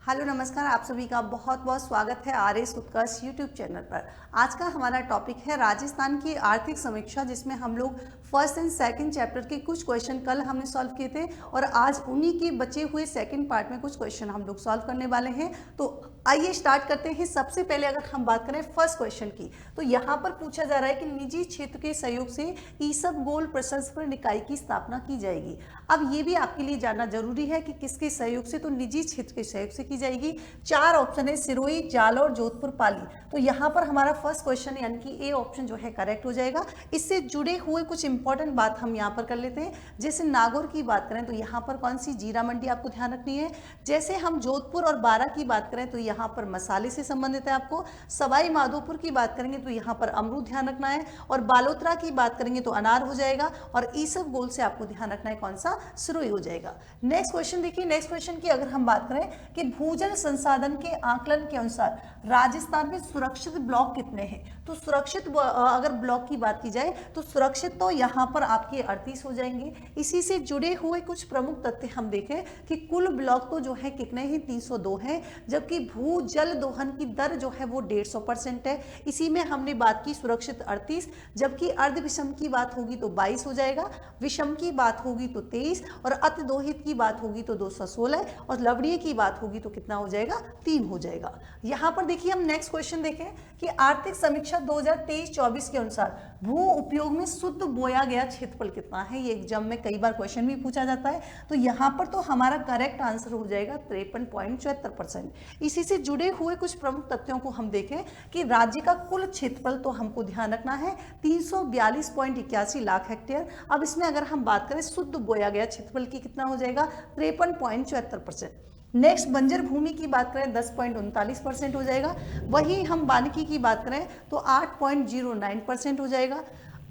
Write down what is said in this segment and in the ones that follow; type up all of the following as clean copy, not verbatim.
Hello नमस्कार, आप सभी का बहुत बहुत स्वागत है आर एस उत्कर्ष यूट्यूब चैनल पर। आज का हमारा टॉपिक है राजस्थान की आर्थिक समीक्षा, जिसमें हम लोग फर्स्ट एंड सेकंड चैप्टर के कुछ क्वेश्चन कल हमने सॉल्व किए थे और आज उन्हीं के बचे हुए सेकंड पार्ट में कुछ क्वेश्चन हम लोग सॉल्व करने वाले हैं। तो आइए स्टार्ट करते हैं। सबसे पहले अगर हम बात करें फर्स्ट क्वेश्चन की, तो यहाँ पर पूछा जा रहा है कि निजी क्षेत्र के सहयोग से ईसब गोल्ड प्रसंस्करण इकाई की स्थापना की जाएगी। अब ये भी आपके लिए जानना जरूरी है कि किसके सहयोग से, तो निजी क्षेत्र के सहयोग से की जाएगी। चार ऑप्शन है, सिरोही, जालौर, जोधपुर, पाली। तो यहाँ पर हमारा फर्स्ट क्वेश्चन यानी कि ए ऑप्शन जो है करेक्ट हो जाएगा। इससे जुड़े हुए कुछ इंपॉर्टेंट बात हम यहाँ पर कर लेते हैं। जैसे नागौर की बात करें तो यहाँ पर कौन सी जीरा मंडी आपको ध्यान रखनी है। जैसे हम जोधपुर और बारा की बात करें तो यहाँ पर मसाले से संबंधित है आपको। सवाई माधोपुर की बात करेंगे तो यहाँ पर अमरूद ध्यान रखना है, और बालोतरा की बात करेंगे तो अनार हो जाएगा, और ईसब गोल्ड से आपको ध्यान रखना है कौन सा, सिरोही हो जाएगा। नेक्स्ट क्वेश्चन देखिए। नेक्स्ट क्वेश्चन की अगर हम बात करें कि भूजल संसाधन के आकलन के अनुसार राजस्थान में सुरक्षित ब्लॉक कितने हैं, तो सुरक्षित अगर ब्लॉक की बात की जाए तो सुरक्षित तो यहाँ पर आपके 38 हो जाएंगे। इसी से जुड़े हुए कुछ प्रमुख तथ्य हम देखें कि कुल ब्लॉक तो जो है कितने हैं, 302 हैं, जबकि भू जल दोहन की दर जो है वो 150% है। इसी में हमने बात की सुरक्षित 38, जबकि अर्ध विषम की बात होगी तो 22 हो जाएगा, विषम की बात होगी तो 23, और अति दोहित की बात होगी तो 216, और लवणीय की बात होगी तो कितना हो जाएगा, 3 हो जाएगा। यहाँ पर देखिए हम नेक्स्ट क्वेश्चन देखें कि आर्थिक समीक्षा 2023-24 के अनुसार भू उपयोग में शुद्ध बोया गया क्षेत्रफल कितना है। ये एग्जाम में कई बार क्वेश्चन भी पूछा जाता है। तो यहाँ पर तो हमारा करेक्ट आंसर हो जाएगा 53.74%। इसी से जुड़े हुए कुछ प्रमुख तथ्यों को हम देखें कि राज्य का कुल क्षेत्रफल तो हमको ध्यान रखना है 342.81 लाख हेक्टेयर। अब इसमें अगर हम बात करें शुद्ध बोया गया क्षेत्रफल की कितना हो जाएगा, 53.74%। नेक्स्ट बंजर भूमि की बात करें 10.39% हो जाएगा। वही हम वानिकी की बात करें तो 8.09% हो जाएगा।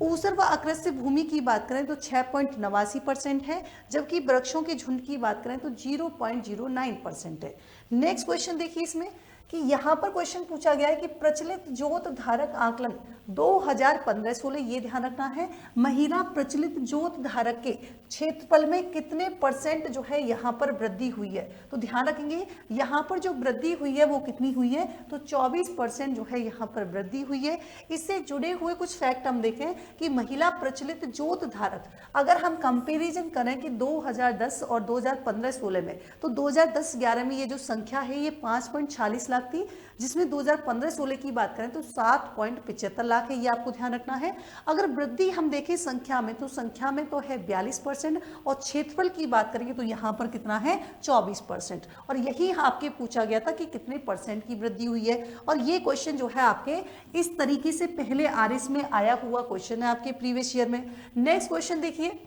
ऊसर व अकृषि भूमि की बात करें तो 6.89% है, जबकि वृक्षों के झुंड की बात करें तो 0.09% है। नेक्स्ट क्वेश्चन देखिए इसमें कि यहाँ पर क्वेश्चन पूछा गया है कि प्रचलित जोत धारक आकलन 2015-16, ये ध्यान रखना है, महिला प्रचलित जोत धारक के क्षेत्रफल में कितने परसेंट जो है यहाँ पर वृद्धि हुई है। तो ध्यान रखेंगे यहाँ पर जो वृद्धि हुई है वो कितनी हुई है, तो 24% जो है यहाँ पर वृद्धि हुई है। इससे जुड़े हुए कुछ फैक्ट हम देखें कि महिला प्रचलित जोत धारक, अगर हम कंपेरिजन करें कि 2010 और 2015-16 में, तो 2010-11 में ये जो संख्या है ये 5.46 लाख थी, जिसमें 2015-16 की बात करें तो 7.75 लाख है। ये आपको ध्यान रखना है। अगर वृद्धि हम देखें संख्या में, तो संख्या में तो है 42%, और क्षेत्रफल की बात करेंगे तो यहाँ पर कितना है, 24%। और यही आपके पूछा गया था कि कितने परसेंट की वृद्धि हुई है। और ये क्वेश्चन जो है आपके इस तरीके से पहले आरएस में आया हुआ क्वेश्चन है आपके प्रीवियस ईयर में। नेक्स्ट क्वेश्चन देखिए,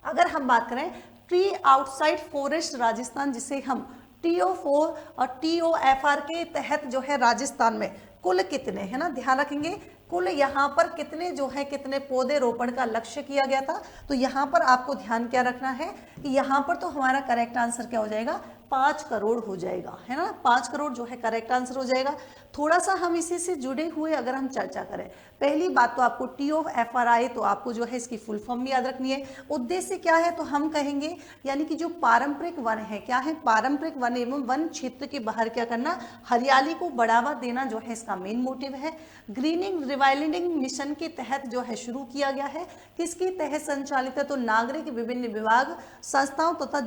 अगर हम बात करें ट्री आउटसाइड फॉरेस्ट राजस्थान, जिसे हम TO4 और TOFR के तहत जो है राजस्थान में कुल कितने है ना, ध्यान रखेंगे कुल यहाँ पर कितने जो है कितने पौधे रोपण का लक्ष्य किया गया था। तो यहाँ पर आपको ध्यान क्या रखना है कि यहाँ पर तो हमारा करेक्ट आंसर क्या हो जाएगा, 5 करोड़ हो जाएगा, है ना, 5 करोड़ जो है करेक्ट आंसर हो जाएगा। थोड़ा सा हम इसी से जुड़े हुए अगर हम चर्चा करें, पहली बात तो आपको TOFRI, तो आपको जो है इसकी फुल फॉर्म भी याद रखनी है। उद्देश्य क्या है, तो हम कहेंगे यानी कि जो पारंपरिक वन है, क्या है, पारंपरिक वन एवं वन क्षेत्र के बाहर क्या करना, हरियाली को बढ़ावा देना जो है इसका मेन मोटिव है। ग्रीनिंग रिवाइलडिंग मिशन के तहत जो है शुरू किया गया है। किसके तहत संचालित है, तो नागरिक विभिन्न विभाग संस्थाओं तथा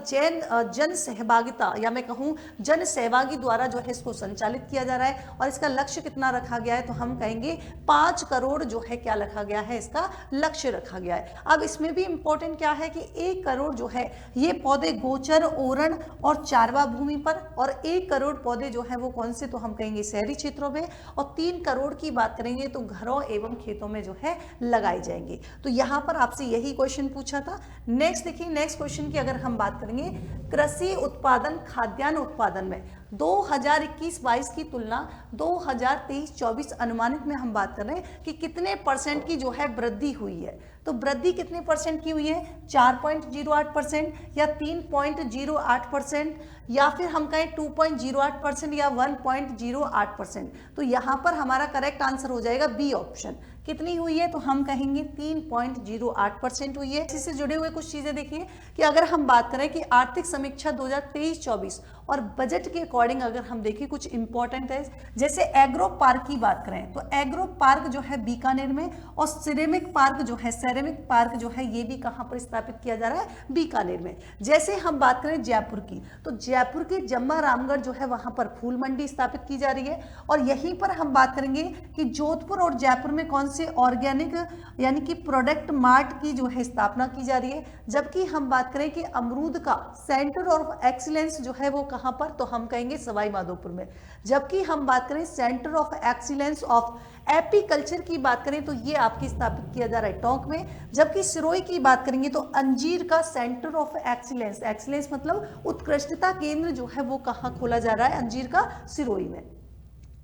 जन सहभागिता या मैं कहूँ जन सहभागी द्वारा जो है इसको संचालित किया जा रहा है। और इसका लक्ष्य कितना रखा गया है, तो हम कहेंगे 5 करोड़ जो है क्या रखा गया है, इसका लक्ष्य रखा गया है। अब इसमें भी इंपॉर्टेंट क्या है कि 1 करोड़ जो है ये पौधे गोचर, ओरण और चारवा भूमि पर, और 1 करोड़ पौधे जो है वो कौन से, तो हम कहेंगे शहरी क्षेत्रों में, और 3 करोड़ की बात करेंगे तो घरों एवं खेतों में जो है लगाई जाएंगे। तो यहाँ पर आपसे यही क्वेश्चन पूछा था। नेक्स्ट देखिए, नेक्स्ट क्वेश्चन की अगर हम बात करेंगे, कृषि उत्पादन खाद्यान्न उत्पादन में 2021-22 की तुलना 2023-24 अनुमानित में हम बात कर रहे हैं कि कितने परसेंट की जो है वृद्धि हुई है। तो वृद्धि कितने परसेंट की हुई है, 4.08% या 3.08% या फिर हम कहें 2.08% या 1.08%। तो यहाँ पर हमारा करेक्ट आंसर हो जाएगा बी ऑप्शन। कितनी हुई है, तो हम कहेंगे 3.08% हुई है। इससे जुड़े हुए कुछ चीजें देखिए कि अगर हम बात करें कि आर्थिक समीक्षा 2023-24 और बजट के अकॉर्डिंग अगर हम देखें कुछ इंपॉर्टेंट है, जैसे एग्रो पार्क की बात करें तो एग्रो पार्क जो है बीकानेर में, और सिरेमिक पार्क जो है, सेरेमिक पार्क जो है ये भी कहाँ पर स्थापित किया जा रहा है, बीकानेर में। जैसे हम बात करें जयपुर की, तो जयपुर के जम्मा रामगढ़ जो है वहां पर फूल मंडी स्थापित की जा रही है। और यहीं पर हम बात करेंगे कि जोधपुर और जयपुर में कौन से ऑर्गेनिक यानी कि प्रोडक्ट मार्ट की जो है स्थापना की जा रही है। जबकि हम बात करें कि अमरूद का सेंटर ऑफ एक्सीलेंस जो है वो कहां पर, तो हम कहेंगे सवाई माधोपुर में। जबकि हम बात करें centre of excellence of apiculture की बात करें तो ये आपकी स्थापित किया जा रहा है टोंक में। जबकि सिरोही की बात करेंगे तो अंजीर का सेंटर ऑफ एक्सीलेंस, एक्सीलेंस मतलब उत्कृष्टता केंद्र जो है वो कहां खोला जा रहा है, अंजीर का सिरोही में।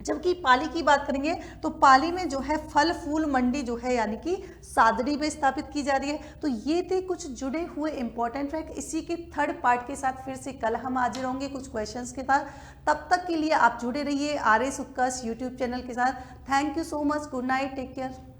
जबकि पाली की बात करेंगे तो पाली में जो है फल फूल मंडी जो है यानी कि सादड़ी में स्थापित की जा रही है। तो ये थे कुछ जुड़े हुए इंपॉर्टेंट फैक्ट। इसी के थर्ड पार्ट के साथ फिर से कल हम हाजिर होंगे कुछ क्वेश्चंस के साथ। तब तक के लिए आप जुड़े रहिए आरएस उत्कर्ष यूट्यूब चैनल के साथ। Thank you so much, good night, take care.